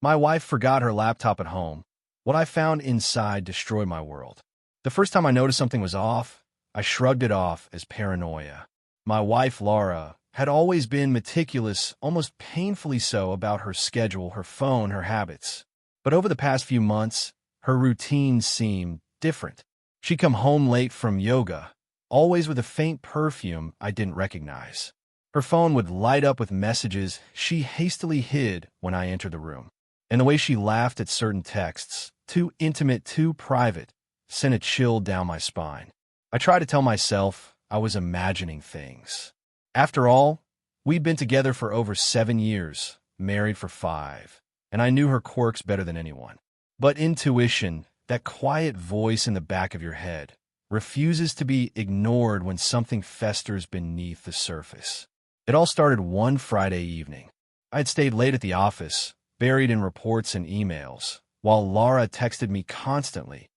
My wife forgot her laptop at home. What I found inside destroyed my world. The first time I noticed something was off, I shrugged it off as paranoia. My wife, Laura, had always been meticulous, almost painfully so, about her schedule, her phone, her habits. But over the past few months, her routine seemed different. She'd come home late from yoga, always with a faint perfume I didn't recognize. Her phone would light up with messages she hastily hid when I entered the room. And the way she laughed at certain texts, too intimate, too private, sent a chill down my spine. I tried to tell myself I was imagining things. After all, we'd been together for over 7 years, married for 5, and I knew her quirks better than anyone. But intuition, that quiet voice in the back of your head, refuses to be ignored when something festers beneath the surface. It all started one Friday evening. I had stayed late at the office, buried in reports and emails, while Laura texted me constantly,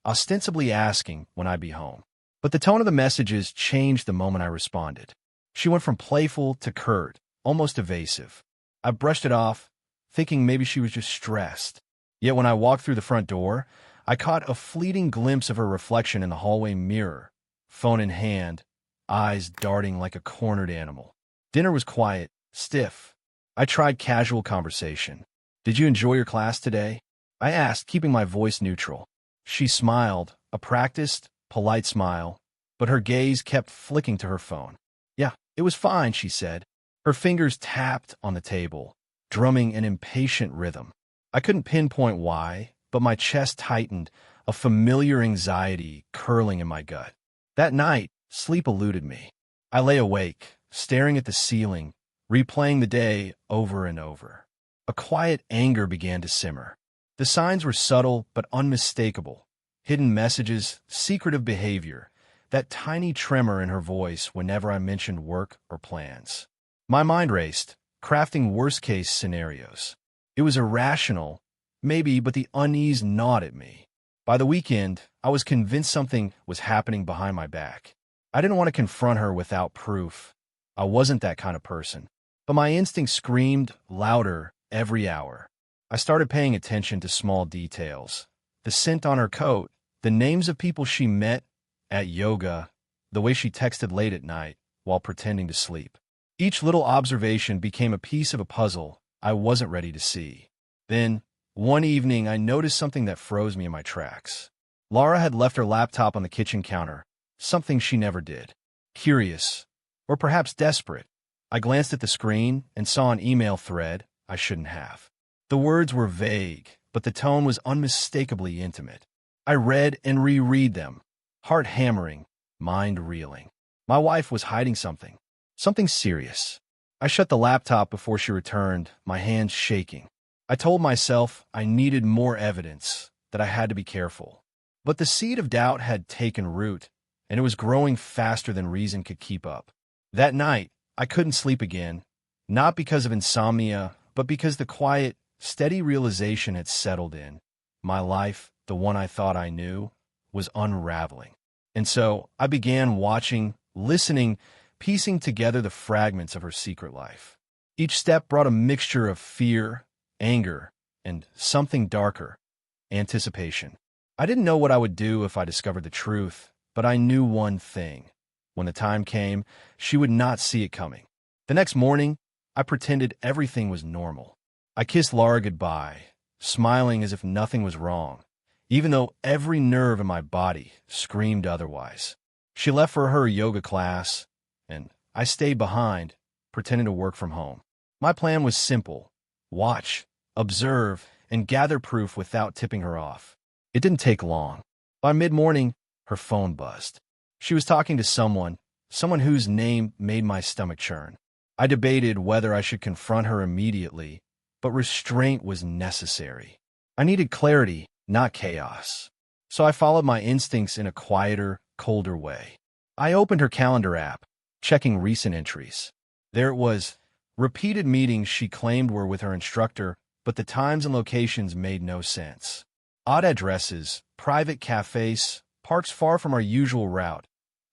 ostensibly asking when I'd be home. But the tone of the messages changed the moment I responded. She went from playful to curt, almost evasive. I brushed it off, thinking maybe she was just stressed. Yet when I walked through the front door, I caught a fleeting glimpse of her reflection in the hallway mirror, phone in hand, eyes darting like a cornered animal. Dinner was quiet, stiff. I tried casual conversation. "Did you enjoy your class today?" I asked, keeping my voice neutral. She smiled, a practiced, polite smile, but her gaze kept flicking to her phone. "Yeah, it was fine," she said. Her fingers tapped on the table, drumming an impatient rhythm. I couldn't pinpoint why, but my chest tightened, a familiar anxiety curling in my gut. That night, sleep eluded me. I lay awake, staring at the ceiling, replaying the day over and over. A quiet anger began to simmer. The signs were subtle but unmistakable. Hidden messages, secretive behavior, that tiny tremor in her voice whenever I mentioned work or plans. My mind raced, crafting worst-case scenarios. It was irrational, maybe, but the unease gnawed at me. By the weekend, I was convinced something was happening behind my back. I didn't want to confront her without proof. I wasn't that kind of person. But my instinct screamed louder every hour. I started paying attention to small details. The scent on her coat, the names of people she met at yoga, the way she texted late at night while pretending to sleep. Each little observation became a piece of a puzzle I wasn't ready to see. Then, one evening, I noticed something that froze me in my tracks. Laura had left her laptop on the kitchen counter, something she never did. Curious, or perhaps desperate, I glanced at the screen and saw an email thread I shouldn't have. The words were vague, but the tone was unmistakably intimate. I read and reread them, heart hammering, mind reeling. My wife was hiding something serious. I shut the laptop before she returned, my hands shaking. I told myself I needed more evidence, that I had to be careful. But the seed of doubt had taken root, and it was growing faster than reason could keep up. That night, I couldn't sleep again, not because of insomnia, but because the quiet, steady realization had settled in. My life, the one I thought I knew, was unraveling. And so I began watching, listening, piecing together the fragments of her secret life. Each step brought a mixture of fear, anger, and something darker, anticipation. I didn't know what I would do if I discovered the truth, but I knew one thing. When the time came, she would not see it coming. The next morning, I pretended everything was normal. I kissed Laura goodbye, smiling as if nothing was wrong, even though every nerve in my body screamed otherwise. She left for her yoga class, and I stayed behind, pretending to work from home. My plan was simple: watch, observe, and gather proof without tipping her off. It didn't take long. By mid-morning, her phone buzzed. She was talking to someone whose name made my stomach churn. I debated whether I should confront her immediately, but restraint was necessary. I needed clarity, not chaos. So I followed my instincts in a quieter, colder way. I opened her calendar app, checking recent entries. There it was, repeated meetings she claimed were with her instructor, but the times and locations made no sense. Odd addresses, private cafes, parks far from our usual route,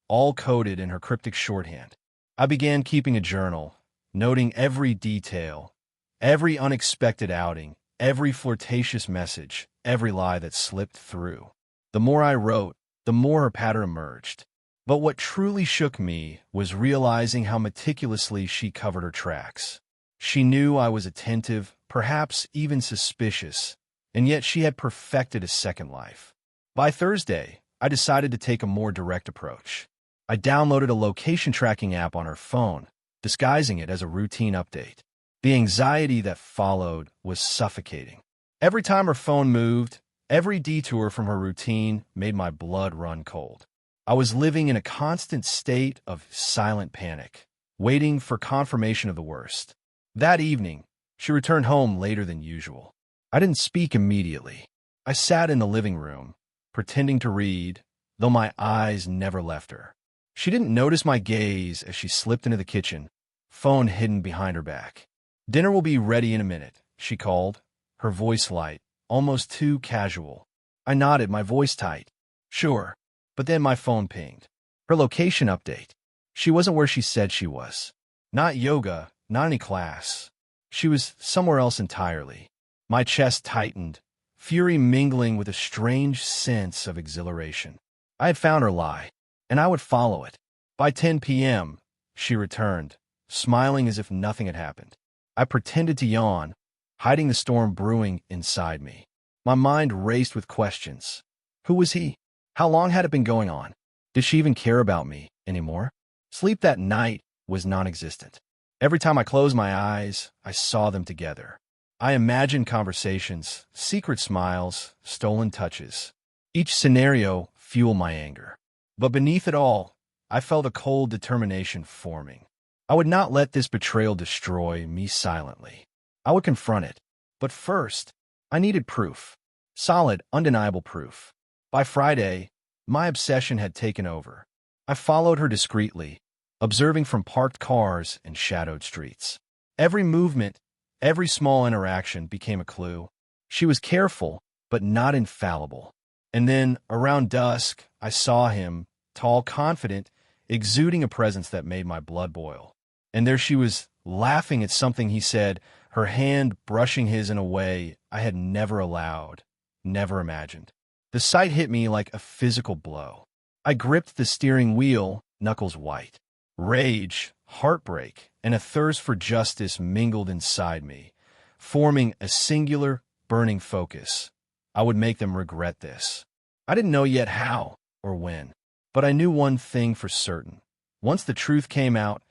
all coded in her cryptic shorthand. I began keeping a journal, noting every detail, every unexpected outing, every flirtatious message, every lie that slipped through. The more I wrote, the more her pattern emerged. But what truly shook me was realizing how meticulously she covered her tracks. She knew I was attentive, perhaps even suspicious, and yet she had perfected a second life. By Thursday, I decided to take a more direct approach. I downloaded a location tracking app on her phone, disguising it as a routine update. The anxiety that followed was suffocating. Every time her phone moved, every detour from her routine made my blood run cold. I was living in a constant state of silent panic, waiting for confirmation of the worst. That evening, she returned home later than usual. I didn't speak immediately. I sat in the living room, pretending to read, though my eyes never left her. She didn't notice my gaze as she slipped into the kitchen, phone hidden behind her back. "Dinner will be ready in a minute," she called, her voice light, almost too casual. I nodded, my voice tight. "Sure." But then my phone pinged. Her location update. She wasn't where she said she was. Not yoga, not any class. She was somewhere else entirely. My chest tightened, fury mingling with a strange sense of exhilaration. I had found her lie, and I would follow it. By 10 p.m., she returned, smiling as if nothing had happened. I pretended to yawn, hiding the storm brewing inside me. My mind raced with questions. Who was he? How long had it been going on? Did she even care about me anymore? Sleep that night was non-existent. Every time I closed my eyes, I saw them together. I imagined conversations, secret smiles, stolen touches. Each scenario fueled my anger. But beneath it all, I felt a cold determination forming. I would not let this betrayal destroy me silently. I would confront it. But first, I needed proof. Solid, undeniable proof. By Friday, my obsession had taken over. I followed her discreetly, observing from parked cars and shadowed streets. Every movement, every small interaction became a clue. She was careful, but not infallible. And then, around dusk, I saw him, tall, confident, exuding a presence that made my blood boil. And there she was, laughing at something he said, her hand brushing his in a way I had never allowed, never imagined. The sight hit me like a physical blow. I gripped the steering wheel, knuckles white. Rage, heartbreak, and a thirst for justice mingled inside me, forming a singular, burning focus. I would make them regret this. I didn't know yet how or when, but I knew one thing for certain. Once the truth came out,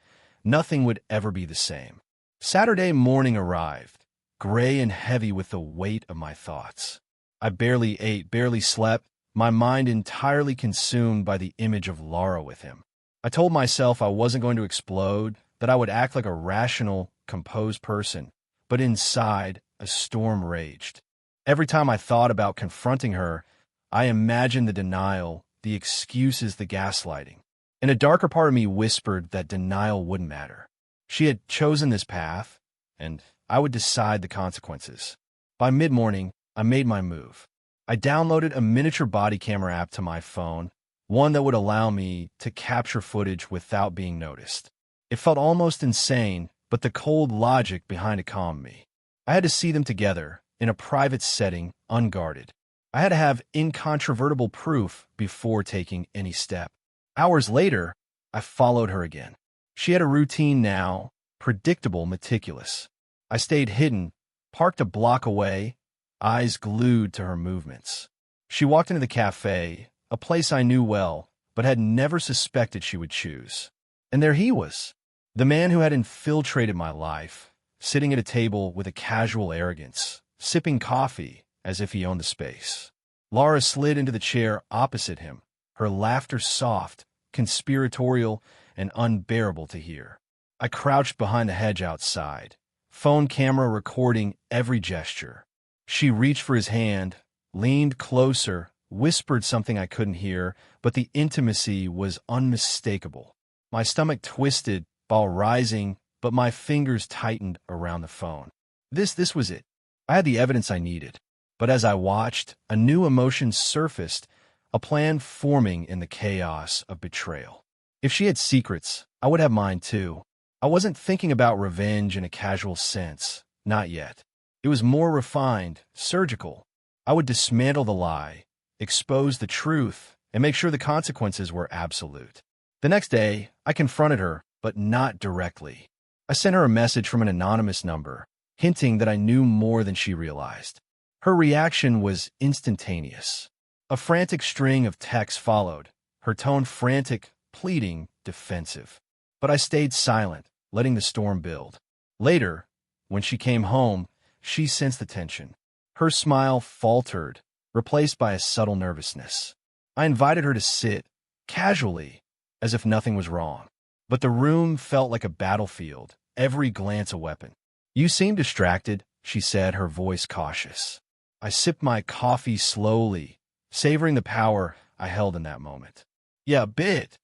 nothing would ever be the same. Saturday morning arrived, gray and heavy with the weight of my thoughts. I barely ate, barely slept, my mind entirely consumed by the image of Laura with him. I told myself I wasn't going to explode, that I would act like a rational, composed person, but inside, a storm raged. Every time I thought about confronting her, I imagined the denial, the excuses, the gaslighting. And a darker part of me whispered that denial wouldn't matter. She had chosen this path, and I would decide the consequences. By mid-morning, I made my move. I downloaded a miniature body camera app to my phone, one that would allow me to capture footage without being noticed. It felt almost insane, but the cold logic behind it calmed me. I had to see them together, in a private setting, unguarded. I had to have incontrovertible proof before taking any step. Hours later, I followed her again. She had a routine now, predictable, meticulous. I stayed hidden, parked a block away, eyes glued to her movements. She walked into the cafe, a place I knew well, but had never suspected she would choose. And there he was, the man who had infiltrated my life, sitting at a table with a casual arrogance, sipping coffee as if he owned the space. Laura slid into the chair opposite him, her laughter soft, conspiratorial, and unbearable to hear. I crouched behind the hedge outside, phone camera recording every gesture. She reached for his hand, leaned closer, whispered something I couldn't hear, but the intimacy was unmistakable. My stomach twisted while rising, but my fingers tightened around the phone. This was it. I had the evidence I needed. But as I watched, a new emotion surfaced, a plan forming in the chaos of betrayal. If she had secrets, I would have mine too. I wasn't thinking about revenge in a casual sense, not yet. It was more refined, surgical. I would dismantle the lie, expose the truth, and make sure the consequences were absolute. The next day, I confronted her, but not directly. I sent her a message from an anonymous number, hinting that I knew more than she realized. Her reaction was instantaneous. A frantic string of texts followed, her tone frantic, pleading, defensive. But I stayed silent, letting the storm build. Later, when she came home, she sensed the tension. Her smile faltered, replaced by a subtle nervousness. I invited her to sit, casually, as if nothing was wrong. But the room felt like a battlefield, every glance a weapon. "You seem distracted," she said, her voice cautious. I sipped my coffee slowly, savoring the power I held in that moment. "Yeah, a bit,"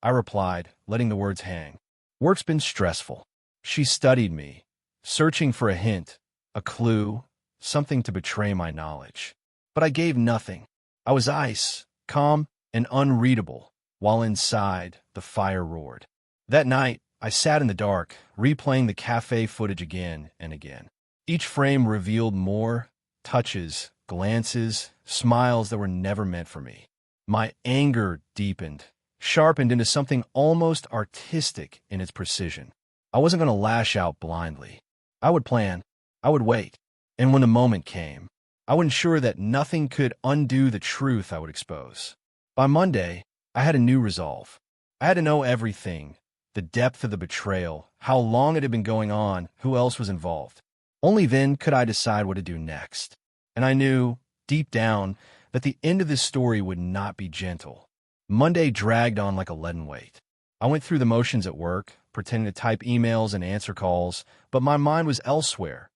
I replied, letting the words hang. "Work's been stressful." She studied me, searching for a hint, a clue, something to betray my knowledge. But I gave nothing. I was ice, calm and unreadable, while inside, the fire roared. That night, I sat in the dark, replaying the cafe footage again and again. Each frame revealed more touches, glances, smiles that were never meant for me. My anger deepened, sharpened into something almost artistic in its precision. I wasn't going to lash out blindly. I would plan. I would wait. And when the moment came, I would ensure that nothing could undo the truth I would expose. By Monday, I had a new resolve. I had to know everything, the depth of the betrayal, how long it had been going on, who else was involved. Only then could I decide what to do next. And I knew, deep down, that the end of this story would not be gentle. Monday dragged on like a leaden weight. I went through the motions at work, pretending to type emails and answer calls, but my mind was elsewhere.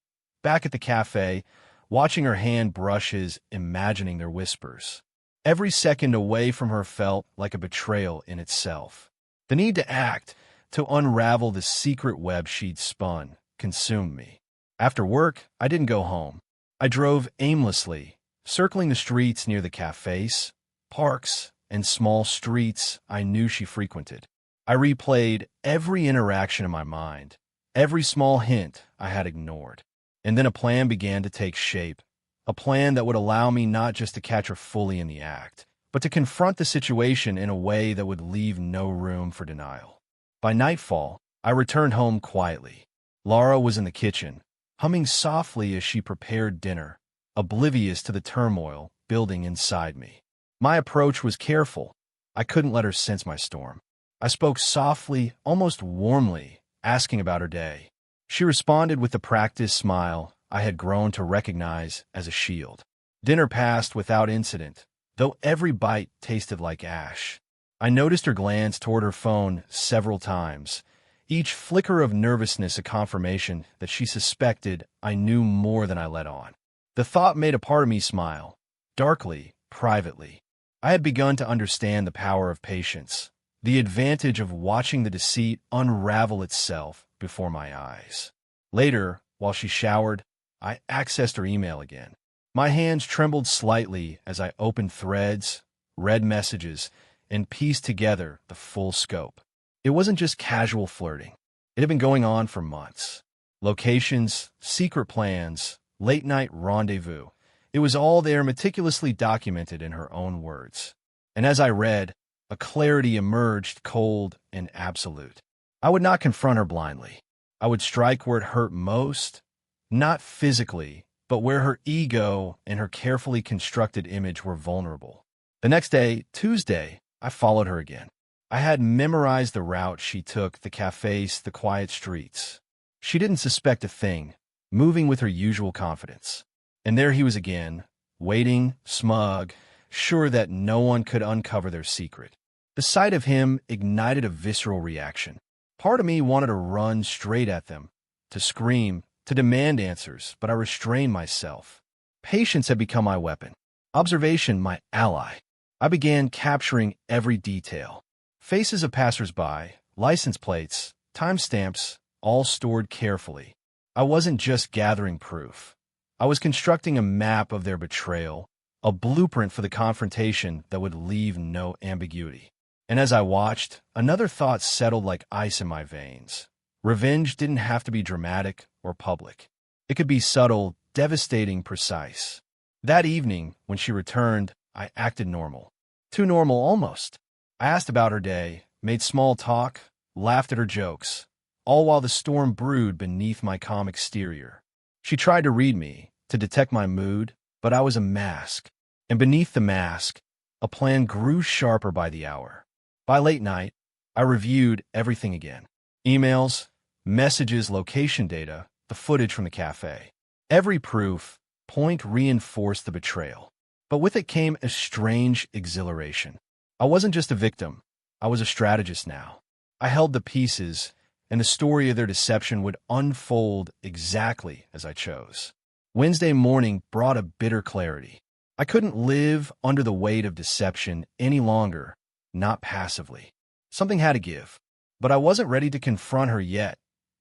Back at the cafe, watching her hand brushes, imagining their whispers. Every second away from her felt like a betrayal in itself. The need to act, to unravel the secret web she'd spun, consumed me. After work, I didn't go home. I drove aimlessly, circling the streets near the cafes, parks, and small streets I knew she frequented. I replayed every interaction in my mind, every small hint I had ignored. And then a plan began to take shape, a plan that would allow me not just to catch her fully in the act, but to confront the situation in a way that would leave no room for denial. By nightfall, I returned home quietly. Laura was in the kitchen, humming softly as she prepared dinner, oblivious to the turmoil building inside me. My approach was careful. I couldn't let her sense my storm. I spoke softly, almost warmly, asking about her day. She responded with the practiced smile I had grown to recognize as a shield. Dinner passed without incident, though every bite tasted like ash. I noticed her glance toward her phone several times, each flicker of nervousness a confirmation that she suspected I knew more than I let on. The thought made a part of me smile, darkly, privately. I had begun to understand the power of patience, the advantage of watching the deceit unravel itself before my eyes. Later, while she showered, I accessed her email again. My hands trembled slightly as I opened threads, read messages, and pieced together the full scope. It wasn't just casual flirting. It had been going on for months. Locations, secret plans, late-night rendezvous. It was all there, meticulously documented in her own words. And as I read, a clarity emerged, cold and absolute. I would not confront her blindly. I would strike where it hurt most, not physically, but where her ego and her carefully constructed image were vulnerable. The next day, Tuesday, I followed her again. I had memorized the route she took, the cafes, the quiet streets. She didn't suspect a thing, moving with her usual confidence. And there he was again, waiting, smug, sure that no one could uncover their secret. The sight of him ignited a visceral reaction. Part of me wanted to run straight at them, to scream, to demand answers, but I restrained myself. Patience had become my weapon, observation my ally. I began capturing every detail. Faces of passers-by, license plates, timestamps, all stored carefully. I wasn't just gathering proof. I was constructing a map of their betrayal, a blueprint for the confrontation that would leave no ambiguity. And as I watched, another thought settled like ice in my veins. Revenge didn't have to be dramatic or public. It could be subtle, devastating precise. That evening, when she returned, I acted normal. Too normal, almost. I asked about her day, made small talk, laughed at her jokes, all while the storm brewed beneath my calm exterior. She tried to read me, to detect my mood, but I was a mask. And beneath the mask, a plan grew sharper by the hour. By late night, I reviewed everything again. Emails, messages, location data, the footage from the cafe. Every proof point reinforced the betrayal. But with it came a strange exhilaration. I wasn't just a victim. I was a strategist now. I held the pieces, and the story of their deception would unfold exactly as I chose. Wednesday morning brought a bitter clarity. I couldn't live under the weight of deception any longer, not passively. Something had to give. But I wasn't ready to confront her yet.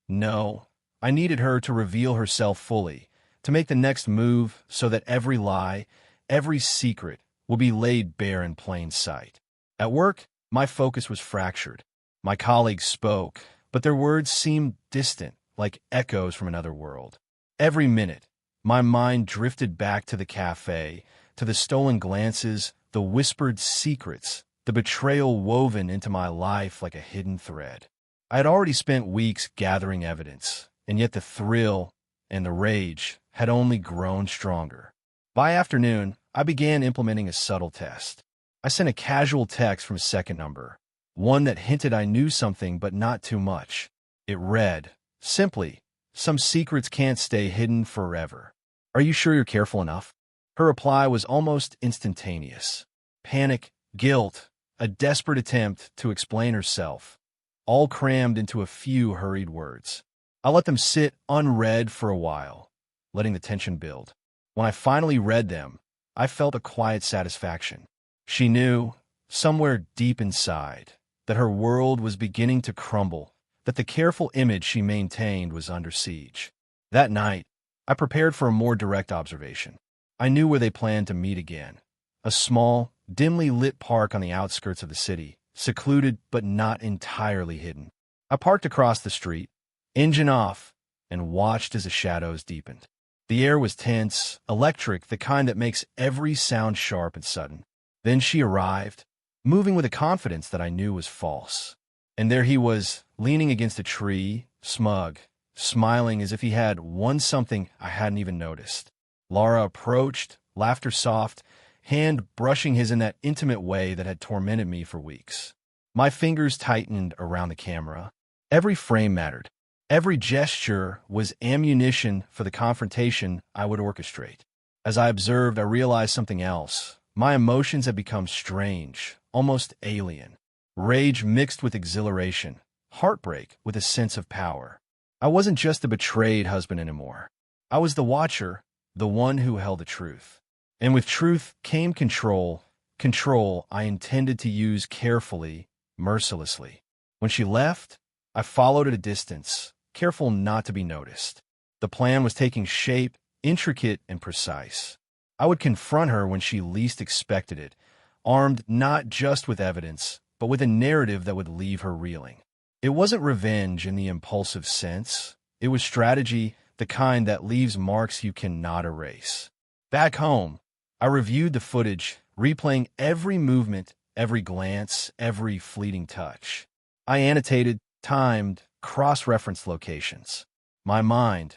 No, I needed her to reveal herself fully, to make the next move so that every lie, every secret would be laid bare in plain sight. At work, my focus was fractured. My colleagues spoke, but their words seemed distant, like echoes from another world. Every minute, my mind drifted back to the cafe, to the stolen glances, the whispered secrets, the betrayal woven into my life like a hidden thread. I had already spent weeks gathering evidence, and yet the thrill and the rage had only grown stronger. By afternoon, I began implementing a subtle test. I sent a casual text from a second number, one that hinted I knew something but not too much. It read, simply, "Some secrets can't stay hidden forever. Are you sure you're careful enough?" Her reply was almost instantaneous. Panic, guilt, a desperate attempt to explain herself, all crammed into a few hurried words. I let them sit unread for a while, letting the tension build. When I finally read them, I felt a quiet satisfaction. She knew, somewhere deep inside, that her world was beginning to crumble, that the careful image she maintained was under siege. That night, I prepared for a more direct observation. I knew where they planned to meet again. A small, dimly lit park on the outskirts of the city, secluded but not entirely hidden. I parked across the street, engine off, and watched as the shadows deepened. The air was tense, electric, the kind that makes every sound sharp and sudden. Then she arrived, moving with a confidence that I knew was false. And there he was, leaning against a tree, smug, smiling as if he had won something I hadn't even noticed. Laura approached, laughter soft, hand brushing his in that intimate way that had tormented me for weeks. My fingers tightened around the camera. Every frame mattered. Every gesture was ammunition for the confrontation I would orchestrate. As I observed, I realized something else. My emotions had become strange, almost alien. Rage mixed with exhilaration, heartbreak with a sense of power. I wasn't just the betrayed husband anymore. I was the watcher, the one who held the truth. And with truth came control, control I intended to use carefully, mercilessly. When she left, I followed at a distance, careful not to be noticed. The plan was taking shape, intricate and precise. I would confront her when she least expected it, armed not just with evidence, but with a narrative that would leave her reeling. It wasn't revenge in the impulsive sense. It was strategy, the kind that leaves marks you cannot erase. Back home, I reviewed the footage, replaying every movement, every glance, every fleeting touch. I annotated, timed, cross-referenced locations. My mind,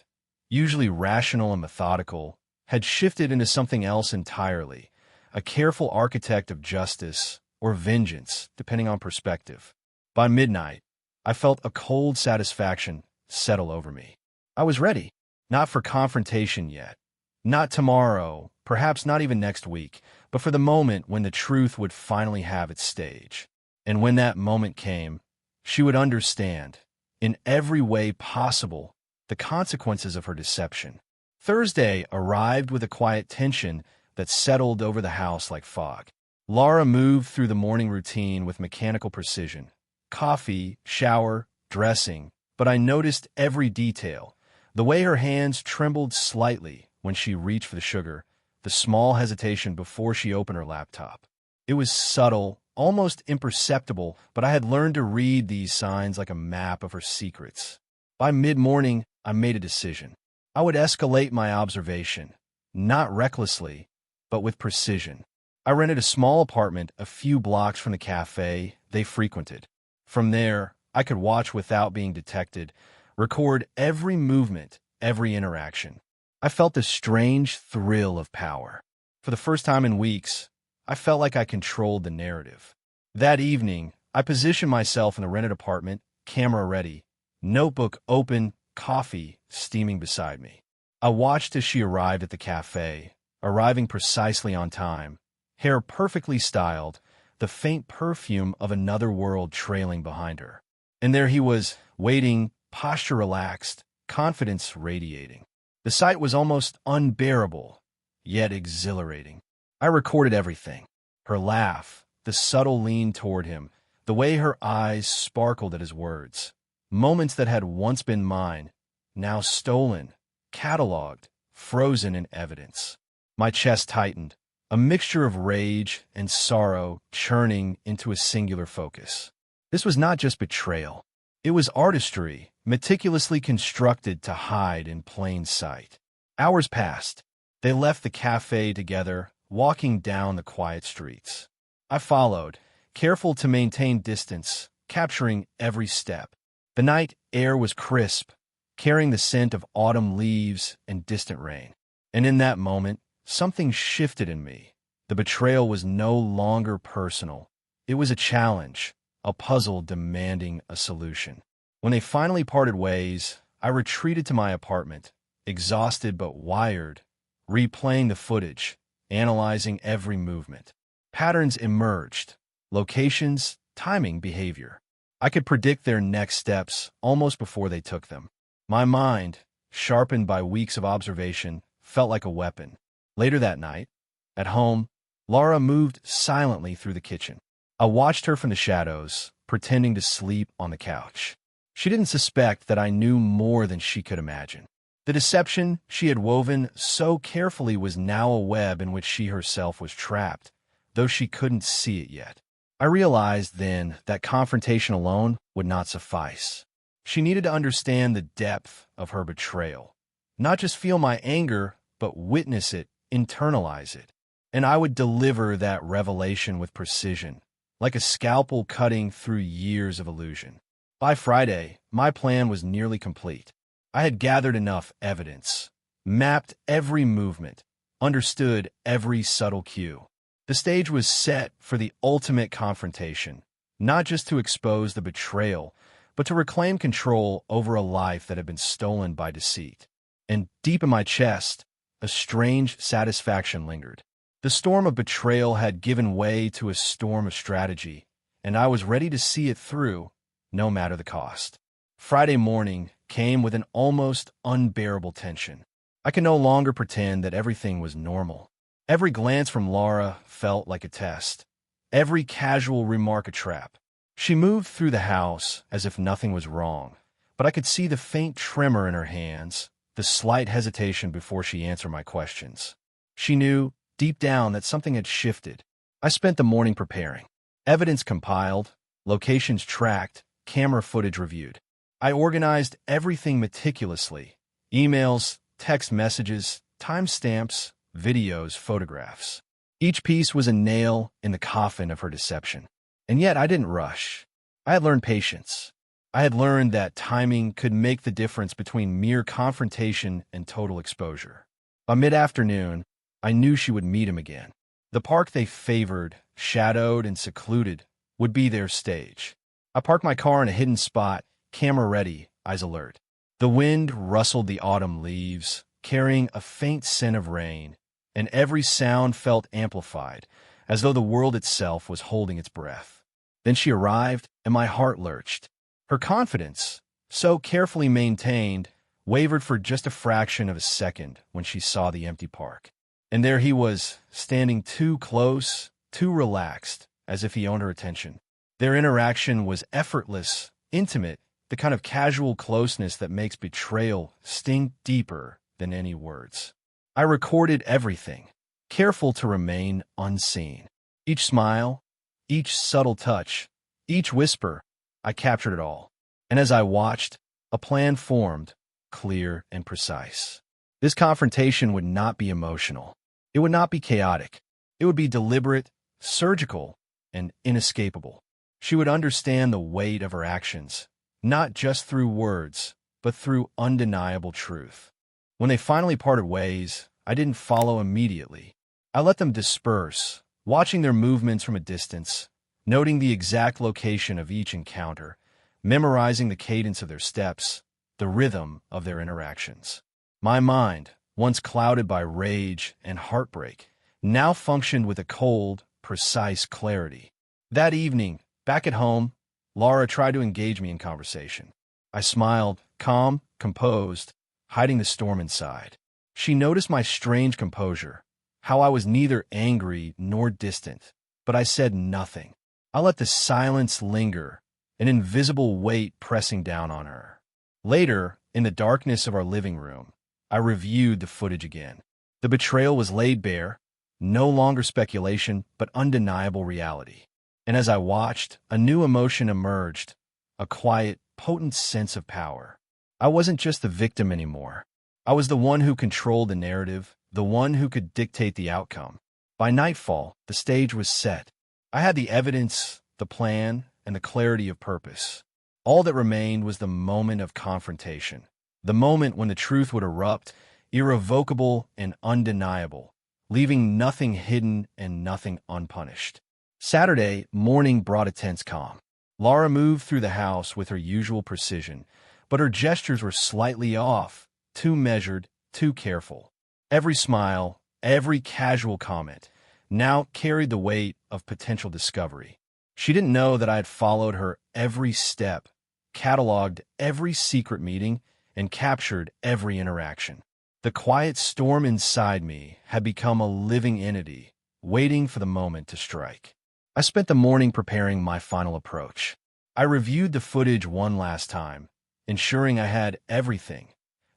usually rational and methodical, had shifted into something else entirely, a careful architect of justice or vengeance, depending on perspective. By midnight, I felt a cold satisfaction settle over me. I was ready, not for confrontation yet, not tomorrow, perhaps not even next week, but for the moment when the truth would finally have its stage. And when that moment came, she would understand, in every way possible, the consequences of her deception. Thursday arrived with a quiet tension that settled over the house like fog. Laura moved through the morning routine with mechanical precision. Coffee, shower, dressing, but I noticed every detail. The way her hands trembled slightly when she reached for the sugar, the small hesitation before she opened her laptop. It was subtle, almost imperceptible, but I had learned to read these signs like a map of her secrets. By mid-morning, I made a decision. I would escalate my observation, not recklessly, but with precision. I rented a small apartment a few blocks from the cafe they frequented. From there, I could watch without being detected, record every movement, every interaction. I felt this strange thrill of power. For the first time in weeks, I felt like I controlled the narrative. That evening, I positioned myself in the rented apartment, camera ready, notebook open, coffee steaming beside me. I watched as she arrived at the cafe, arriving precisely on time, hair perfectly styled, the faint perfume of another world trailing behind her. And there he was, waiting, posture relaxed, confidence radiating. The sight was almost unbearable, yet exhilarating. I recorded everything. Her laugh, the subtle lean toward him, the way her eyes sparkled at his words. Moments that had once been mine, now stolen, catalogued, frozen in evidence. My chest tightened, a mixture of rage and sorrow churning into a singular focus. This was not just betrayal. It was artistry, meticulously constructed to hide in plain sight. Hours passed. They left the cafe together, walking down the quiet streets. I followed, careful to maintain distance, capturing every step. The night air was crisp, carrying the scent of autumn leaves and distant rain. And in that moment, something shifted in me. The betrayal was no longer personal. It was a challenge, a puzzle demanding a solution. When they finally parted ways, I retreated to my apartment, exhausted but wired, replaying the footage, analyzing every movement. Patterns emerged, locations, timing, behavior. I could predict their next steps almost before they took them. My mind, sharpened by weeks of observation, felt like a weapon. Later that night, at home, Laura moved silently through the kitchen. I watched her from the shadows, pretending to sleep on the couch. She didn't suspect that I knew more than she could imagine. The deception she had woven so carefully was now a web in which she herself was trapped, though she couldn't see it yet. I realized then that confrontation alone would not suffice. She needed to understand the depth of her betrayal, not just feel my anger, but witness it, internalize it. And I would deliver that revelation with precision, like a scalpel cutting through years of illusion. By Friday, my plan was nearly complete. I had gathered enough evidence, mapped every movement, understood every subtle cue. The stage was set for the ultimate confrontation, not just to expose the betrayal, but to reclaim control over a life that had been stolen by deceit. And deep in my chest, a strange satisfaction lingered. The storm of betrayal had given way to a storm of strategy, and I was ready to see it through, no matter the cost. Friday morning came with an almost unbearable tension. I could no longer pretend that everything was normal. Every glance from Laura felt like a test, every casual remark a trap. She moved through the house as if nothing was wrong, but I could see the faint tremor in her hands, the slight hesitation before she answered my questions. She knew, deep down, that something had shifted. I spent the morning preparing. Evidence compiled, locations tracked, camera footage reviewed. I organized everything meticulously: emails, text messages, timestamps, videos, photographs. Each piece was a nail in the coffin of her deception. And yet I didn't rush. I had learned patience. I had learned that timing could make the difference between mere confrontation and total exposure. By mid-afternoon, I knew she would meet him again. The park they favored, shadowed and secluded, would be their stage. I parked my car in a hidden spot, camera ready, eyes alert. The wind rustled the autumn leaves, carrying a faint scent of rain, and every sound felt amplified, as though the world itself was holding its breath. Then she arrived, and my heart lurched. Her confidence, so carefully maintained, wavered for just a fraction of a second when she saw the empty park. And there he was, standing too close, too relaxed, as if he owned her attention. Their interaction was effortless, intimate, the kind of casual closeness that makes betrayal sting deeper than any words. I recorded everything, careful to remain unseen. Each smile, each subtle touch, each whisper, I captured it all. And as I watched, a plan formed, clear and precise. This confrontation would not be emotional. It would not be chaotic. It would be deliberate, surgical, and inescapable. She would understand the weight of her actions, not just through words, but through undeniable truth. When they finally parted ways, I didn't follow immediately. I let them disperse, watching their movements from a distance, noting the exact location of each encounter, memorizing the cadence of their steps, the rhythm of their interactions. My mind, once clouded by rage and heartbreak, now functioned with a cold, precise clarity. That evening, back at home, Laura tried to engage me in conversation. I smiled, calm, composed, hiding the storm inside. She noticed my strange composure, how I was neither angry nor distant, but I said nothing. I let the silence linger, an invisible weight pressing down on her. Later, in the darkness of our living room, I reviewed the footage again. The betrayal was laid bare, no longer speculation, but undeniable reality. And as I watched, a new emotion emerged, a quiet, potent sense of power. I wasn't just the victim anymore. I was the one who controlled the narrative, the one who could dictate the outcome. By nightfall, the stage was set. I had the evidence, the plan, and the clarity of purpose. All that remained was the moment of confrontation, the moment when the truth would erupt, irrevocable and undeniable, leaving nothing hidden and nothing unpunished. Saturday morning brought a tense calm. Laura moved through the house with her usual precision, but her gestures were slightly off, too measured, too careful. Every smile, every casual comment, now carried the weight of potential discovery. She didn't know that I had followed her every step, cataloged every secret meeting, and captured every interaction. The quiet storm inside me had become a living entity, waiting for the moment to strike. I spent the morning preparing my final approach. I reviewed the footage one last time, ensuring I had everything: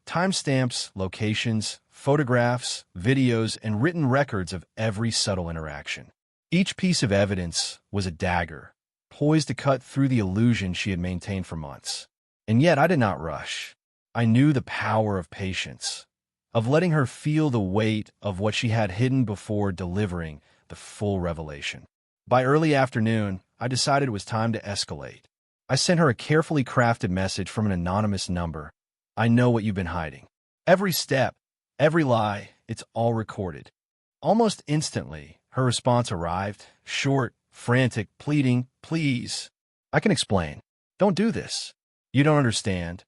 timestamps, locations, photographs, videos, and written records of every subtle interaction. Each piece of evidence was a dagger, poised to cut through the illusion she had maintained for months. And yet I did not rush. I knew the power of patience, of letting her feel the weight of what she had hidden before delivering the full revelation. By early afternoon, I decided it was time to escalate. I sent her a carefully crafted message from an anonymous number. I know what you've been hiding. Every step, every lie, it's all recorded. Almost instantly, her response arrived, short, frantic, pleading, please. I can explain. Don't do this. You don't understand.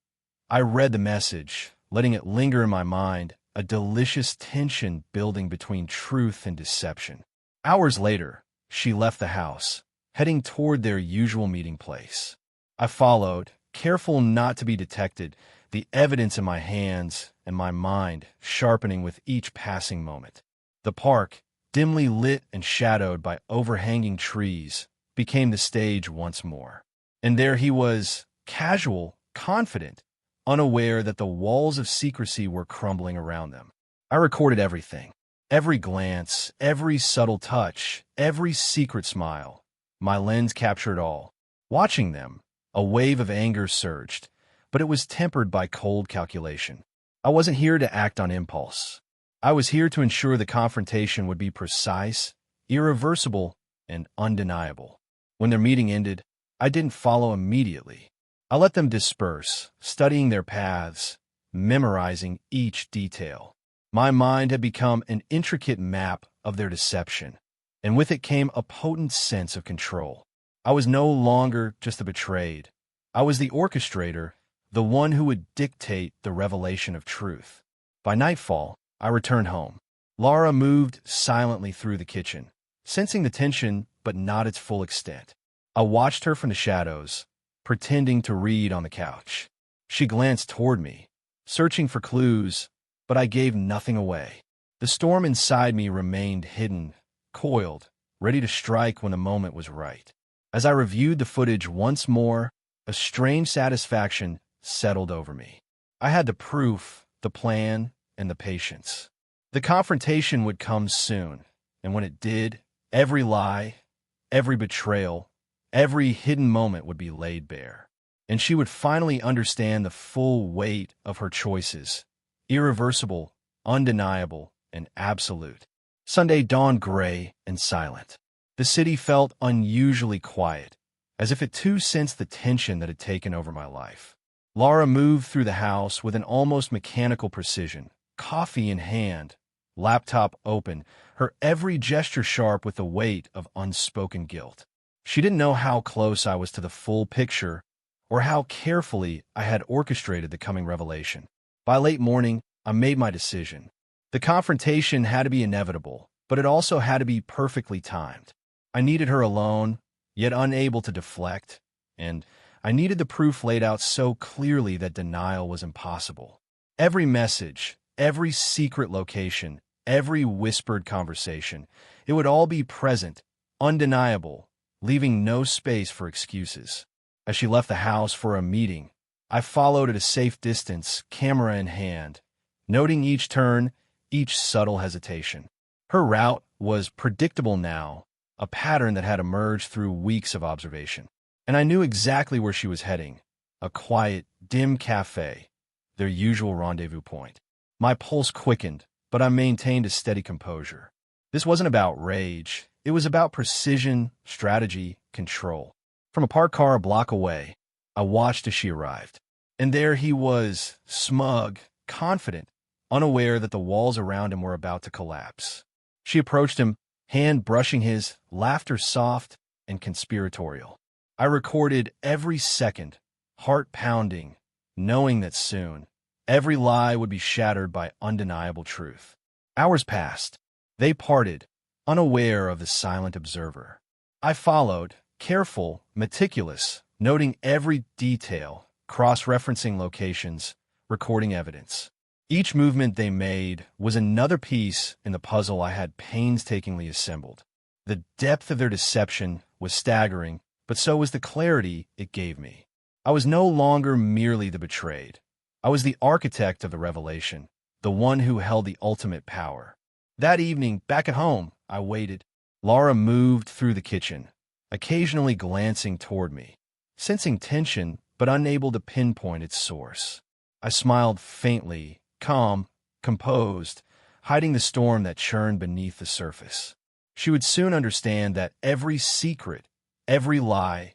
I read the message, letting it linger in my mind, a delicious tension building between truth and deception. Hours later, she left the house, heading toward their usual meeting place. I followed, careful not to be detected, the evidence in my hands and my mind sharpening with each passing moment. The park, dimly lit and shadowed by overhanging trees, became the stage once more. And there he was, casual, confident, unaware that the walls of secrecy were crumbling around them. I recorded everything. Every glance, every subtle touch, every secret smile. My lens captured all. Watching them, a wave of anger surged, but it was tempered by cold calculation. I wasn't here to act on impulse. I was here to ensure the confrontation would be precise, irreversible, and undeniable. When their meeting ended, I didn't follow immediately. I let them disperse, studying their paths, memorizing each detail. My mind had become an intricate map of their deception, and with it came a potent sense of control. I was no longer just the betrayed. I was the orchestrator, the one who would dictate the revelation of truth. By nightfall, I returned home. Laura moved silently through the kitchen, sensing the tension but not its full extent. I watched her from the shadows, pretending to read on the couch. She glanced toward me, searching for clues, but I gave nothing away. The storm inside me remained hidden, coiled, ready to strike when the moment was right. As I reviewed the footage once more, a strange satisfaction settled over me. I had the proof, the plan, and the patience. The confrontation would come soon, and when it did, every lie, every betrayal, every hidden moment would be laid bare. And she would finally understand the full weight of her choices, irreversible, undeniable, and absolute. Sunday dawned gray and silent. The city felt unusually quiet, as if it too sensed the tension that had taken over my life. Laura moved through the house with an almost mechanical precision, coffee in hand, laptop open, her every gesture sharp with the weight of unspoken guilt. She didn't know how close I was to the full picture or how carefully I had orchestrated the coming revelation. By late morning, I made my decision. The confrontation had to be inevitable, but it also had to be perfectly timed. I needed her alone, yet unable to deflect, and I needed the proof laid out so clearly that denial was impossible. Every message, every secret location, every whispered conversation, it would all be present, undeniable, leaving no space for excuses. As she left the house for a meeting, I followed at a safe distance, camera in hand, noting each turn, each subtle hesitation. Her route was predictable now, a pattern that had emerged through weeks of observation. And I knew exactly where she was heading, a quiet, dim cafe, their usual rendezvous point. My pulse quickened, but I maintained a steady composure. This wasn't about rage. It was about precision, strategy, control. From a parked car a block away, I watched as she arrived. And there he was, smug, confident, unaware that the walls around him were about to collapse. She approached him, hand brushing his, laughter soft and conspiratorial. I recorded every second, heart pounding, knowing that soon, every lie would be shattered by undeniable truth. Hours passed. They parted, unaware of the silent observer. I followed, careful, meticulous, noting every detail, cross-referencing locations, recording evidence. Each movement they made was another piece in the puzzle I had painstakingly assembled. The depth of their deception was staggering, but so was the clarity it gave me. I was no longer merely the betrayed. I was the architect of the revelation, the one who held the ultimate power. That evening, back at home, I waited. Laura moved through the kitchen, occasionally glancing toward me, sensing tension but unable to pinpoint its source. I smiled faintly, calm, composed, hiding the storm that churned beneath the surface. She would soon understand that every secret, every lie,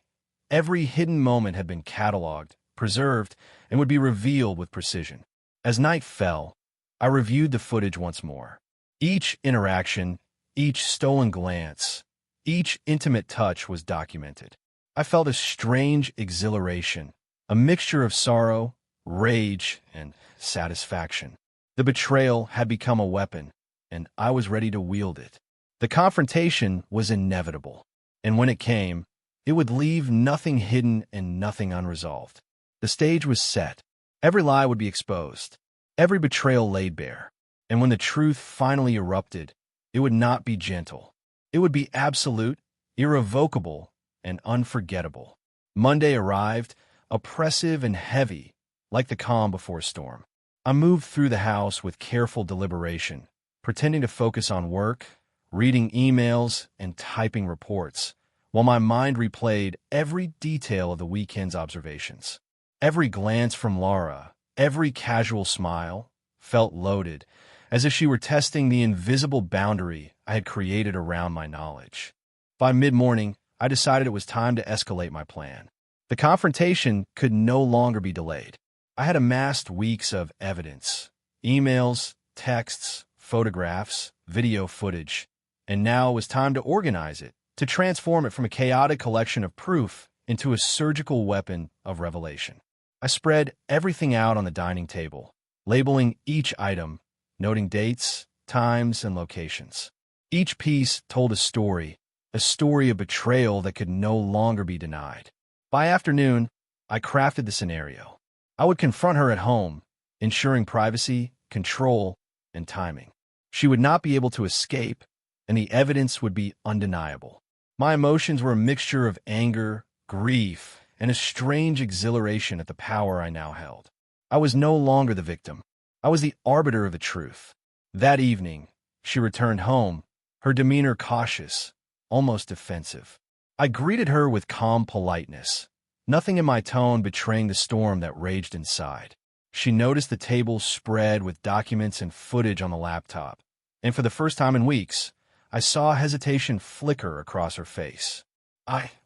every hidden moment had been cataloged, preserved, and would be revealed with precision. As night fell, I reviewed the footage once more. Each interaction, each stolen glance, each intimate touch was documented. I felt a strange exhilaration, a mixture of sorrow, rage, and satisfaction. The betrayal had become a weapon, and I was ready to wield it. The confrontation was inevitable, and when it came, it would leave nothing hidden and nothing unresolved. The stage was set. Every lie would be exposed, every betrayal laid bare, and when the truth finally erupted, it would not be gentle. It would be absolute, irrevocable, and unforgettable. Monday arrived, oppressive and heavy, like the calm before a storm. I moved through the house with careful deliberation, pretending to focus on work, reading emails, and typing reports, while my mind replayed every detail of the weekend's observations. Every glance from Laura, every casual smile, felt loaded, as if she were testing the invisible boundary I had created around my knowledge. By mid-morning, I decided it was time to escalate my plan. The confrontation could no longer be delayed. I had amassed weeks of evidence, emails, texts, photographs, video footage, and now it was time to organize it, to transform it from a chaotic collection of proof into a surgical weapon of revelation. I spread everything out on the dining table, labeling each item, noting dates, times, and locations. Each piece told a story of betrayal that could no longer be denied. By afternoon, I crafted the scenario. I would confront her at home, ensuring privacy, control, and timing. She would not be able to escape, and the evidence would be undeniable. My emotions were a mixture of anger, grief, and a strange exhilaration at the power I now held. I was no longer the victim. I was the arbiter of the truth. That evening, she returned home, her demeanor cautious, almost defensive. I greeted her with calm politeness, nothing in my tone betraying the storm that raged inside. She noticed the table spread with documents and footage on the laptop, and for the first time in weeks, I saw hesitation flicker across her face.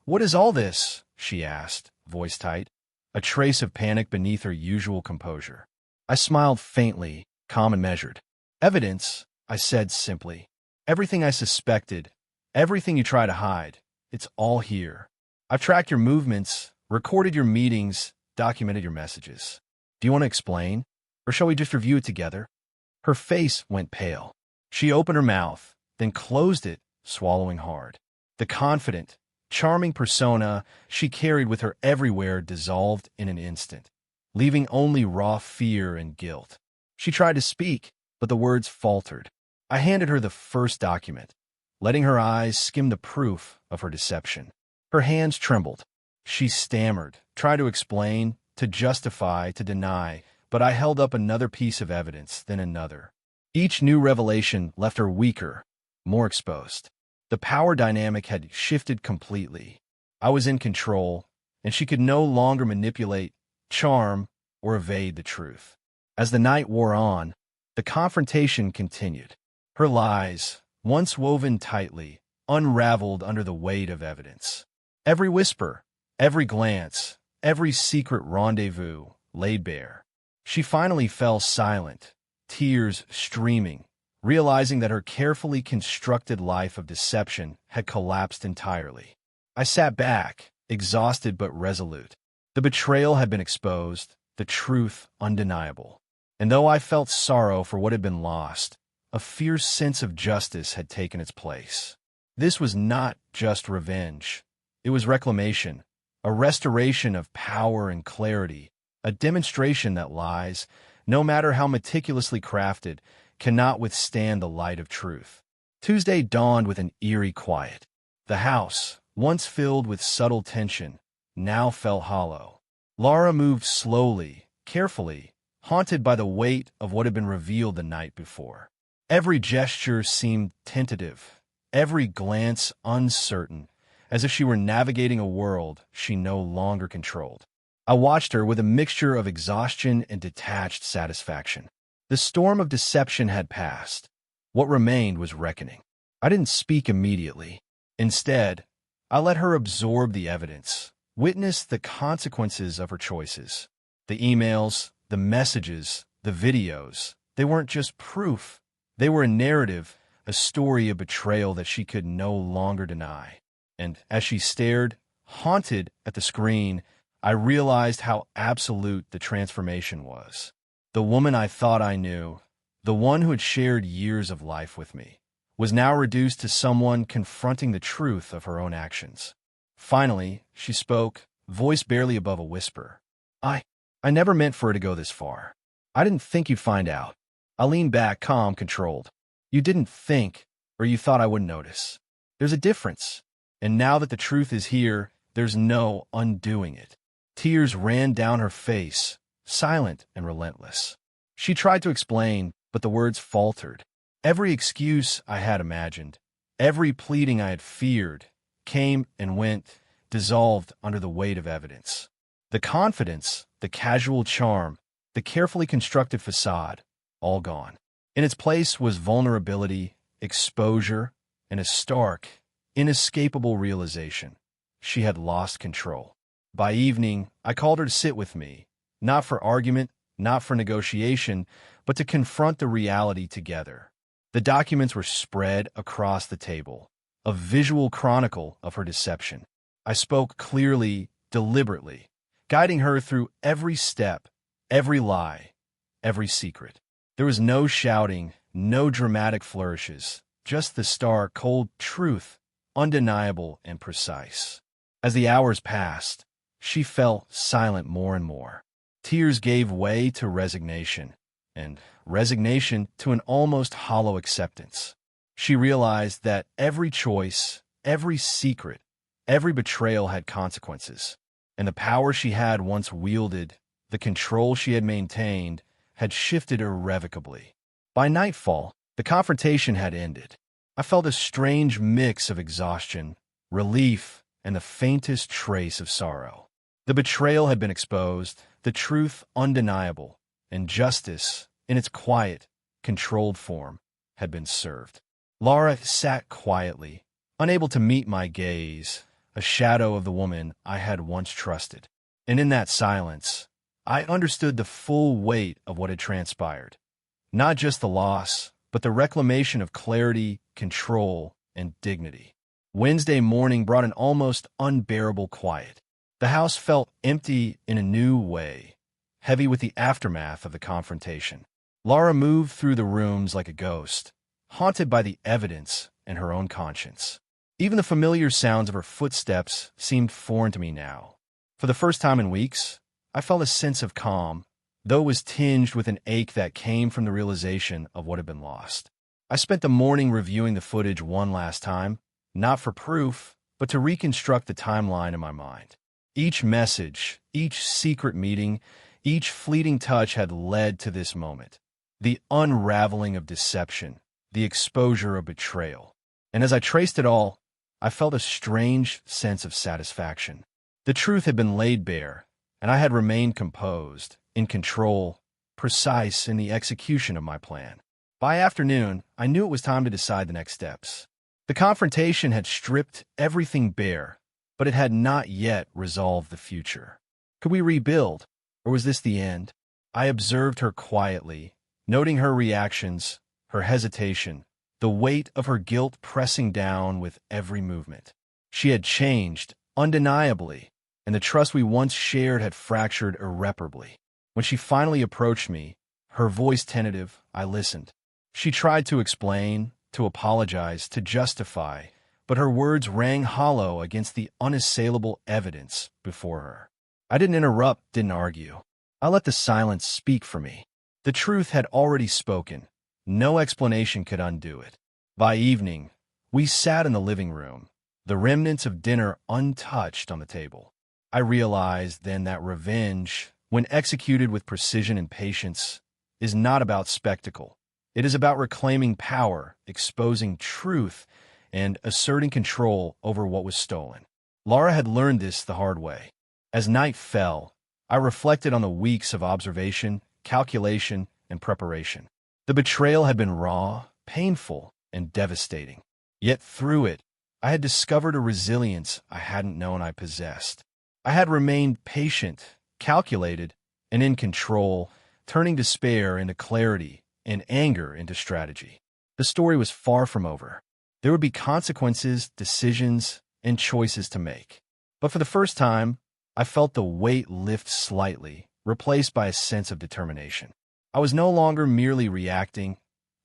What is all this?" she asked, voice tight, a trace of panic beneath her usual composure. I smiled faintly, calm and measured. "Evidence," I said simply. "Everything I suspected, everything you try to hide, it's all here. I've tracked your movements, recorded your meetings, documented your messages. Do you want to explain? Or shall we just review it together?" Her face went pale. She opened her mouth, then closed it, swallowing hard. The confident, charming persona she carried with her everywhere dissolved in an instant, leaving only raw fear and guilt. She tried to speak, but the words faltered. I handed her the first document, letting her eyes skim the proof of her deception. Her hands trembled. She stammered, tried to explain, to justify, to deny, but I held up another piece of evidence, then another. Each new revelation left her weaker, more exposed. The power dynamic had shifted completely. I was in control, and she could no longer manipulate, charm, or evade the truth. As the night wore on, the confrontation continued. Her lies, once woven tightly, unraveled under the weight of evidence. Every whisper, every glance, every secret rendezvous laid bare. She finally fell silent, tears streaming, realizing that her carefully constructed life of deception had collapsed entirely. I sat back, exhausted but resolute. The betrayal had been exposed, the truth undeniable. And though I felt sorrow for what had been lost, a fierce sense of justice had taken its place. This was not just revenge. It was reclamation, a restoration of power and clarity, a demonstration that lies, no matter how meticulously crafted, cannot withstand the light of truth. Tuesday dawned with an eerie quiet. The house, once filled with subtle tension, now felt hollow. Laura moved slowly, carefully, haunted by the weight of what had been revealed the night before. Every gesture seemed tentative, every glance uncertain, as if she were navigating a world she no longer controlled. I watched her with a mixture of exhaustion and detached satisfaction. The storm of deception had passed. What remained was reckoning. I didn't speak immediately. Instead, I let her absorb the evidence, witness the consequences of her choices. The emails, the messages, the videos, they weren't just proof. They were a narrative, a story of betrayal that she could no longer deny. And as she stared, haunted at the screen, I realized how absolute the transformation was. The woman I thought I knew, the one who had shared years of life with me, was now reduced to someone confronting the truth of her own actions. Finally, she spoke, voice barely above a whisper. I never meant for it to go this far. I didn't think you'd find out." I leaned back, calm, controlled. "You didn't think, or you thought I wouldn't notice. There's a difference. And now that the truth is here, there's no undoing it." Tears ran down her face, silent and relentless. She tried to explain, but the words faltered. Every excuse I had imagined, every pleading I had feared, came and went, dissolved under the weight of evidence. The confidence, the casual charm, the carefully constructed facade, all gone. In its place was vulnerability, exposure, and a stark, inescapable realization. She had lost control. By evening, I called her to sit with me, not for argument, not for negotiation, but to confront the reality together. The documents were spread across the table, a visual chronicle of her deception. I spoke clearly, deliberately, guiding her through every step, every lie, every secret. There was no shouting, no dramatic flourishes, just the stark, cold truth, undeniable and precise. As the hours passed, she fell silent more and more. Tears gave way to resignation, and resignation to an almost hollow acceptance. She realized that every choice, every secret, every betrayal had consequences, and the power she had once wielded, the control she had maintained, had shifted irrevocably. By nightfall, the confrontation had ended. I felt a strange mix of exhaustion, relief, and the faintest trace of sorrow. The betrayal had been exposed, the truth undeniable, and justice, in its quiet, controlled form, had been served. Laura sat quietly, unable to meet my gaze, a shadow of the woman I had once trusted. And in that silence, I understood the full weight of what had transpired. Not just the loss, but the reclamation of clarity, control, and dignity. Wednesday morning brought an almost unbearable quiet. The house felt empty in a new way, heavy with the aftermath of the confrontation. Laura moved through the rooms like a ghost, haunted by the evidence and her own conscience. Even the familiar sounds of her footsteps seemed foreign to me now. For the first time in weeks, I felt a sense of calm, though it was tinged with an ache that came from the realization of what had been lost. I spent the morning reviewing the footage one last time, not for proof, but to reconstruct the timeline in my mind. Each message, each secret meeting, each fleeting touch had led to this moment. The unraveling of deception, the exposure of betrayal. And as I traced it all, I felt a strange sense of satisfaction. The truth had been laid bare, and I had remained composed, in control, precise in the execution of my plan. By afternoon, I knew it was time to decide the next steps. The confrontation had stripped everything bare, but it had not yet resolved the future. Could we rebuild, or was this the end? I observed her quietly, noting her reactions, her hesitation, the weight of her guilt pressing down with every movement. She had changed, undeniably, and the trust we once shared had fractured irreparably. When she finally approached me, her voice tentative, I listened. She tried to explain, to apologize, to justify, but her words rang hollow against the unassailable evidence before her. I didn't interrupt, didn't argue. I let the silence speak for me. The truth had already spoken. No explanation could undo it. By evening, we sat in the living room, the remnants of dinner untouched on the table. I realized then that revenge, when executed with precision and patience, is not about spectacle. It is about reclaiming power, exposing truth, and asserting control over what was stolen. Laura had learned this the hard way. As night fell, I reflected on the weeks of observation, calculation, and preparation. The betrayal had been raw, painful, and devastating. Yet through it, I had discovered a resilience I hadn't known I possessed. I had remained patient, calculated, and in control, turning despair into clarity and anger into strategy. The story was far from over. There would be consequences, decisions, and choices to make. But for the first time, I felt the weight lift slightly, replaced by a sense of determination. I was no longer merely reacting.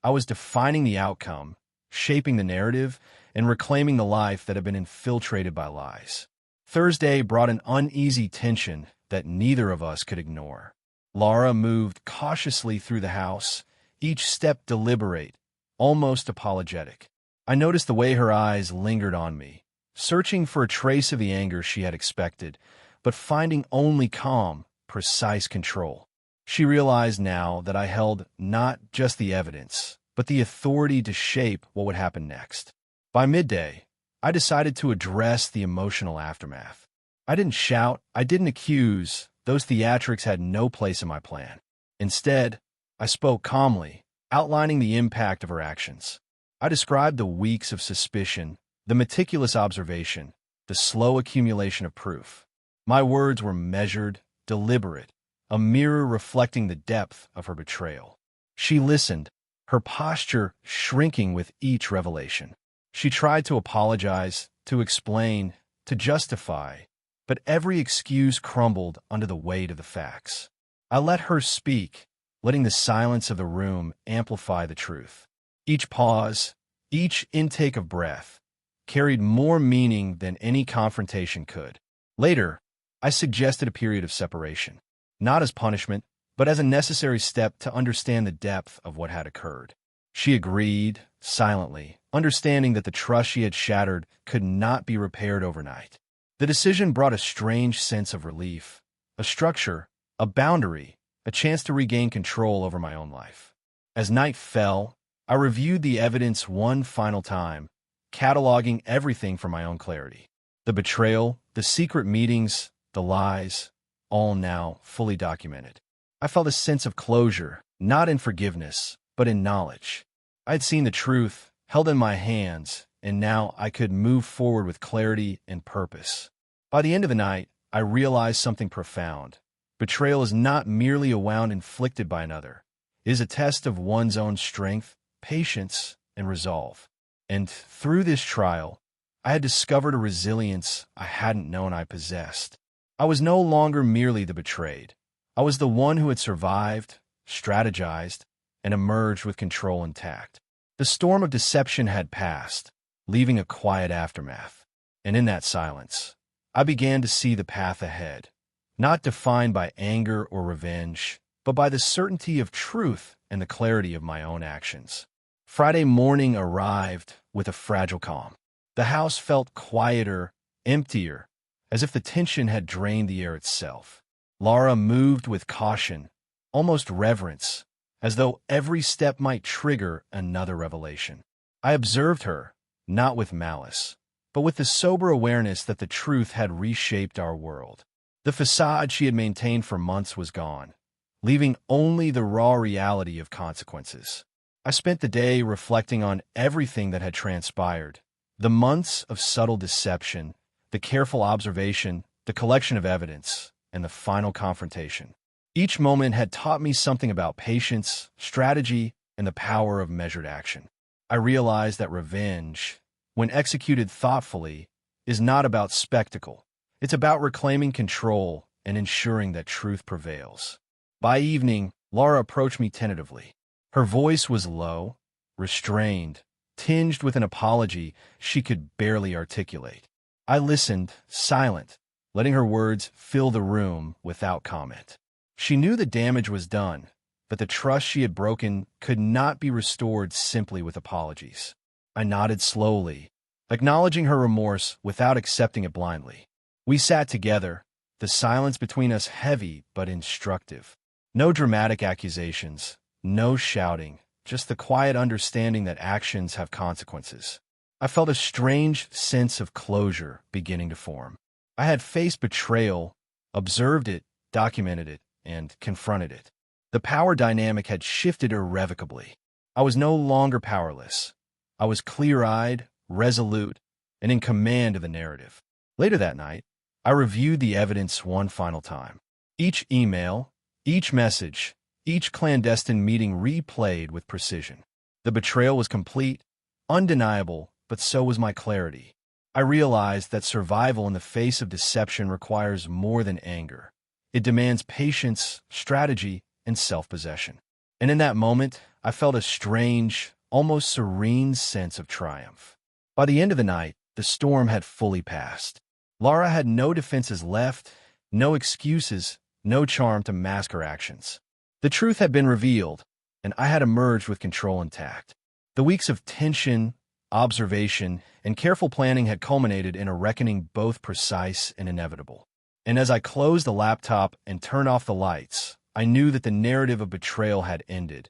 I was defining the outcome, shaping the narrative, and reclaiming the life that had been infiltrated by lies. Thursday brought an uneasy tension that neither of us could ignore. Laura moved cautiously through the house, each step deliberate, almost apologetic. I noticed the way her eyes lingered on me, searching for a trace of the anger she had expected, but finding only calm, precise control. She realized now that I held not just the evidence, but the authority to shape what would happen next. By midday, I decided to address the emotional aftermath. I didn't shout, I didn't accuse. Those theatrics had no place in my plan. Instead, I spoke calmly, outlining the impact of her actions. I described the weeks of suspicion, the meticulous observation, the slow accumulation of proof. My words were measured, deliberate, a mirror reflecting the depth of her betrayal. She listened, her posture shrinking with each revelation. She tried to apologize, to explain, to justify, but every excuse crumbled under the weight of the facts. I let her speak, letting the silence of the room amplify the truth. Each pause, each intake of breath, carried more meaning than any confrontation could. Later, I suggested a period of separation, not as punishment, but as a necessary step to understand the depth of what had occurred. She agreed, silently, understanding that the trust she had shattered could not be repaired overnight. The decision brought a strange sense of relief, a structure, a boundary, a chance to regain control over my own life. As night fell, I reviewed the evidence one final time, cataloging everything for my own clarity. The betrayal, the secret meetings, the lies, all now fully documented. I felt a sense of closure, not in forgiveness, but in knowledge. I had seen the truth, held in my hands, and now I could move forward with clarity and purpose. By the end of the night, I realized something profound. Betrayal is not merely a wound inflicted by another. It is a test of one's own strength, patience, and resolve. And through this trial, I had discovered a resilience I hadn't known I possessed. I was no longer merely the betrayed. I was the one who had survived, strategized, and emerged with control intact. The storm of deception had passed, leaving a quiet aftermath. And in that silence, I began to see the path ahead, not defined by anger or revenge, but by the certainty of truth and the clarity of my own actions. Friday morning arrived with a fragile calm. The house felt quieter, emptier, as if the tension had drained the air itself. Laura moved with caution, almost reverence, as though every step might trigger another revelation. I observed her, not with malice, but with the sober awareness that the truth had reshaped our world. The facade she had maintained for months was gone, leaving only the raw reality of consequences. I spent the day reflecting on everything that had transpired, the months of subtle deception, the careful observation, the collection of evidence, and the final confrontation. Each moment had taught me something about patience, strategy, and the power of measured action. I realized that revenge, when executed thoughtfully, is not about spectacle. It's about reclaiming control and ensuring that truth prevails. By evening, Laura approached me tentatively. Her voice was low, restrained, tinged with an apology she could barely articulate. I listened, silent, letting her words fill the room without comment. She knew the damage was done, but the trust she had broken could not be restored simply with apologies. I nodded slowly, acknowledging her remorse without accepting it blindly. We sat together, the silence between us heavy but instructive. No dramatic accusations, no shouting, just the quiet understanding that actions have consequences. I felt a strange sense of closure beginning to form. I had faced betrayal, observed it, documented it, and confronted it. The power dynamic had shifted irrevocably. I was no longer powerless. I was clear-eyed, resolute, and in command of the narrative. Later that night, I reviewed the evidence one final time. Each email, each message, each clandestine meeting replayed with precision. The betrayal was complete, undeniable, but so was my clarity. I realized that survival in the face of deception requires more than anger. It demands patience, strategy, and self-possession. And in that moment, I felt a strange, almost serene sense of triumph. By the end of the night, the storm had fully passed. Laura had no defenses left, no excuses, no charm to mask her actions. The truth had been revealed, and I had emerged with control intact. The weeks of tension, observation, and careful planning had culminated in a reckoning both precise and inevitable. And as I closed the laptop and turned off the lights, I knew that the narrative of betrayal had ended,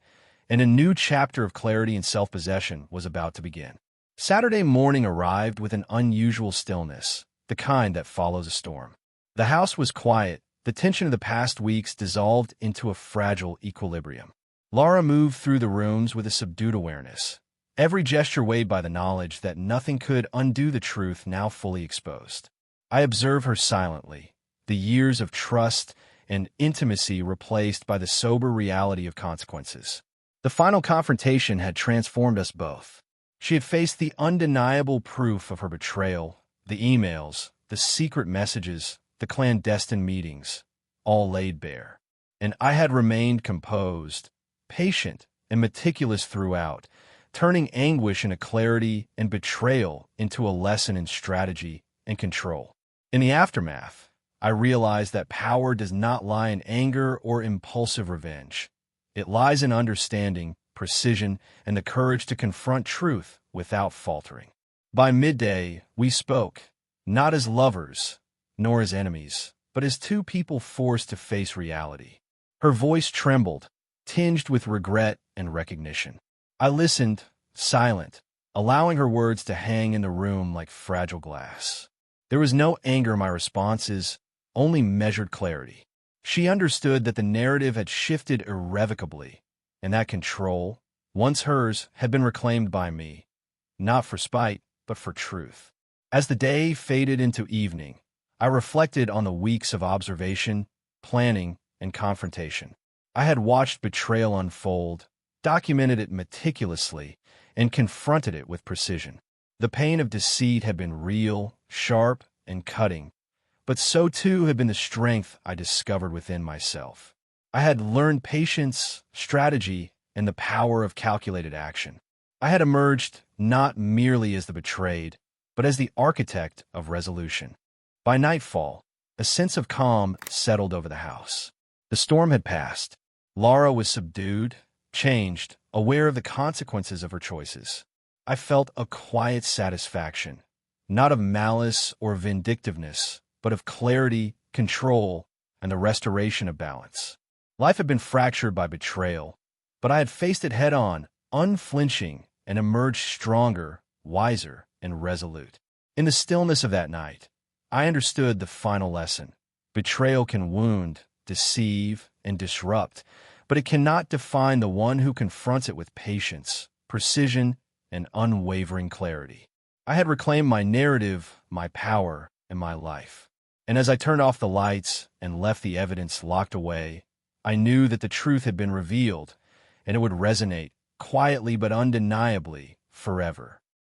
and a new chapter of clarity and self-possession was about to begin. Saturday morning arrived with an unusual stillness, the kind that follows a storm. The house was quiet, the tension of the past weeks dissolved into a fragile equilibrium. Laura moved through the rooms with a subdued awareness, every gesture weighed by the knowledge that nothing could undo the truth now fully exposed. I observed her silently, the years of trust and intimacy replaced by the sober reality of consequences. The final confrontation had transformed us both. She had faced the undeniable proof of her betrayal, the emails, the secret messages, the clandestine meetings, all laid bare. And I had remained composed, patient, and meticulous throughout, turning anguish into clarity and betrayal into a lesson in strategy and control. In the aftermath, I realized that power does not lie in anger or impulsive revenge. It lies in understanding, precision, and the courage to confront truth without faltering. By midday, we spoke, not as lovers, nor as enemies, but as two people forced to face reality. Her voice trembled, tinged with regret and recognition. I listened, silent, allowing her words to hang in the room like fragile glass. There was no anger in my responses, only measured clarity. She understood that the narrative had shifted irrevocably, and that control, once hers, had been reclaimed by me, not for spite, but for truth. As the day faded into evening, I reflected on the weeks of observation, planning, and confrontation. I had watched betrayal unfold, documented it meticulously, and confronted it with precision. The pain of deceit had been real, sharp, and cutting, but so too had been the strength I discovered within myself. I had learned patience, strategy, and the power of calculated action. I had emerged not merely as the betrayed, but as the architect of resolution. By nightfall, a sense of calm settled over the house. The storm had passed. Laura was subdued, changed, aware of the consequences of her choices. I felt a quiet satisfaction, not of malice or vindictiveness, but of clarity, control, and the restoration of balance. Life had been fractured by betrayal, but I had faced it head-on, unflinching, and emerged stronger, wiser, and resolute. In the stillness of that night, I understood the final lesson. Betrayal can wound, deceive, and disrupt, but it cannot define the one who confronts it with patience, precision, and unwavering clarity. I had reclaimed my narrative, my power, and my life. And as I turned off the lights and left the evidence locked away, I knew that the truth had been revealed, and it would resonate, quietly but undeniably, forever.